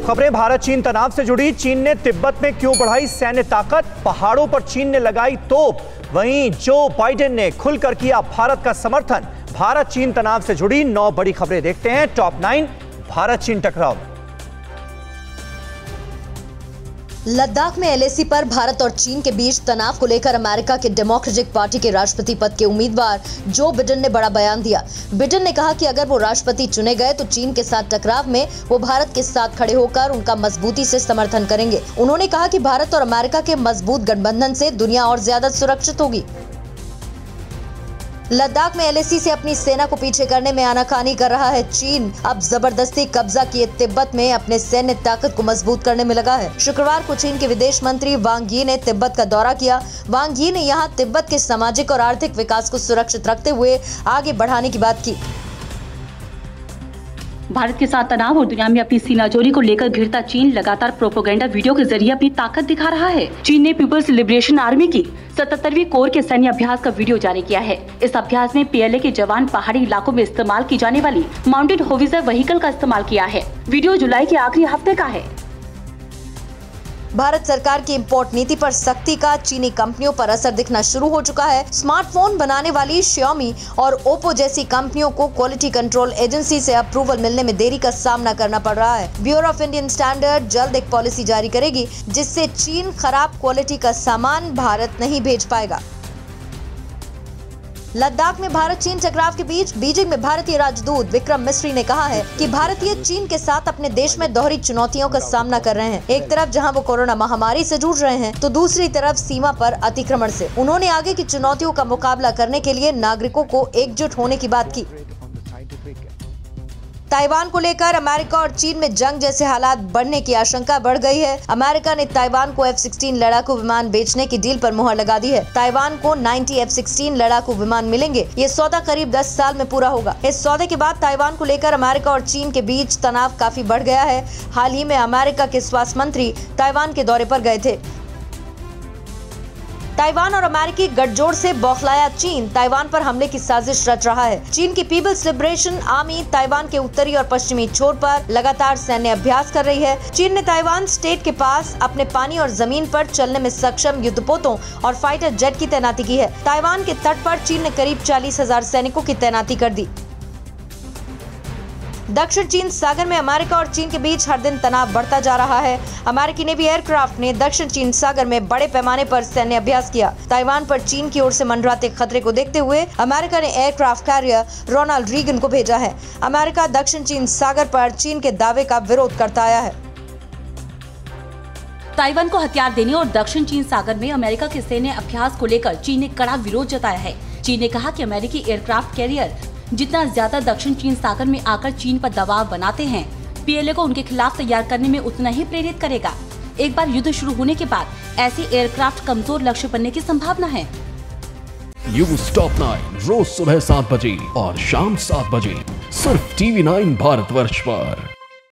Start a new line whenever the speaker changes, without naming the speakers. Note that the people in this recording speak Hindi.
खबरें भारत चीन तनाव से जुड़ी। चीन ने तिब्बत में क्यों बढ़ाई सैन्य ताकत, पहाड़ों पर चीन ने लगाई तोप। वहीं जो बाइडेन ने खुलकर किया भारत का समर्थन। भारत चीन तनाव से जुड़ी 9 बड़ी खबरें देखते हैं टॉप 9 भारत चीन टकराव।
लद्दाख में एलएसी पर भारत और चीन के बीच तनाव को लेकर अमेरिका के डेमोक्रेटिक पार्टी के राष्ट्रपति पद के उम्मीदवार जो बिडेन ने बड़ा बयान दिया। बिडेन ने कहा कि अगर वो राष्ट्रपति चुने गए तो चीन के साथ टकराव में वो भारत के साथ खड़े होकर उनका मजबूती से समर्थन करेंगे। उन्होंने कहा कि भारत और अमेरिका के मजबूत गठबंधन से दुनिया और ज्यादा सुरक्षित होगी। लद्दाख में एलएसी से अपनी सेना को पीछे करने में आनाकानी कर रहा है चीन। अब जबरदस्ती कब्जा किए तिब्बत में अपने सैन्य ताकत को मजबूत करने में लगा है। शुक्रवार को चीन के विदेश मंत्री वांग यी ने तिब्बत का दौरा किया। वांग यी ने यहां तिब्बत के सामाजिक और आर्थिक विकास को सुरक्षित रखते हुए आगे बढ़ाने की बात की।
भारत के साथ तनाव और दुनिया में अपनी सीनाजोरी को लेकर घिरता चीन लगातार प्रोपेगेंडा वीडियो के जरिए अपनी ताकत दिखा रहा है। चीन ने पीपल्स लिबरेशन आर्मी की 77वीं कोर के सैन्य अभ्यास का वीडियो जारी किया है। इस अभ्यास में पीएलए के जवान पहाड़ी इलाकों में इस्तेमाल की जाने वाली माउंटेड होविजर व्हीकल का इस्तेमाल किया है। वीडियो जुलाई के आखिरी हफ्ते का है।
भारत सरकार की इंपोर्ट नीति पर सख्ती का चीनी कंपनियों पर असर दिखना शुरू हो चुका है। स्मार्टफोन बनाने वाली Xiaomi और Oppo जैसी कंपनियों को क्वालिटी कंट्रोल एजेंसी से अप्रूवल मिलने में देरी का सामना करना पड़ रहा है। ब्यूरो ऑफ इंडियन स्टैंडर्ड जल्द एक पॉलिसी जारी करेगी जिससे चीन खराब क्वालिटी का सामान भारत नहीं भेज पाएगा। लद्दाख में भारत चीन टकराव के बीच बीजिंग में भारतीय राजदूत विक्रम मिस्री ने कहा है कि भारतीय चीन के साथ अपने देश में दोहरी चुनौतियों का सामना कर रहे हैं। एक तरफ जहां वो कोरोना महामारी से जूझ रहे हैं तो दूसरी तरफ सीमा पर अतिक्रमण से। उन्होंने आगे की चुनौतियों का मुकाबला करने के लिए नागरिकों को एकजुट होने की बात की। ताइवान को लेकर अमेरिका और चीन में जंग जैसे हालात बढ़ने की आशंका बढ़ गई है। अमेरिका ने ताइवान को F-16 लड़ाकू विमान बेचने की डील पर मुहर लगा दी है। ताइवान को 90 F-16 लड़ाकू विमान मिलेंगे। ये सौदा करीब 10 साल में पूरा होगा। इस सौदे के बाद ताइवान को लेकर अमेरिका और चीन के बीच तनाव काफी बढ़ गया है। हाल ही में अमेरिका के स्वास्थ्य मंत्री ताइवान के दौरे पर गए थे। ताइवान और अमेरिकी गठजोड़ से बौखलाया चीन ताइवान पर हमले की साजिश रच रहा है। चीन की पीपल्स लिबरेशन आर्मी ताइवान के उत्तरी और पश्चिमी छोर पर लगातार सैन्य अभ्यास कर रही है। चीन ने ताइवान स्टेट के पास अपने पानी और जमीन पर चलने में सक्षम युद्धपोतों और फाइटर जेट की तैनाती की है। ताइवान के तट पर चीन ने करीब 40,000 सैनिकों की तैनाती कर दी। दक्षिण चीन सागर में अमेरिका और चीन के बीच हर दिन तनाव बढ़ता जा रहा है। अमेरिकी नेवी एयरक्राफ्ट ने दक्षिण चीन सागर में बड़े पैमाने पर सैन्य अभ्यास किया। ताइवान पर चीन की ओर से मंडराते खतरे को देखते हुए अमेरिका ने एयरक्राफ्ट कैरियर रोनाल्ड रीगन को भेजा है। अमेरिका दक्षिण चीन सागर पर चीन के दावे का विरोध करता आया है।
ताइवान को हथियार देने और दक्षिण चीन सागर में अमेरिका के सैन्य अभ्यास को लेकर चीन ने कड़ा विरोध जताया है। चीन ने कहा कि अमेरिकी एयरक्राफ्ट कैरियर जितना ज्यादा दक्षिण चीन सागर में आकर चीन पर दबाव बनाते हैं, पीएलए को उनके खिलाफ तैयार करने में उतना ही प्रेरित करेगा। एक बार युद्ध शुरू होने के बाद ऐसी एयरक्राफ्ट कमजोर लक्ष्य बनने की संभावना है।
न्यूज़ टॉप 9 रोज सुबह 7 बजे और शाम 7 बजे सिर्फ TV9 भारतवर्ष पर।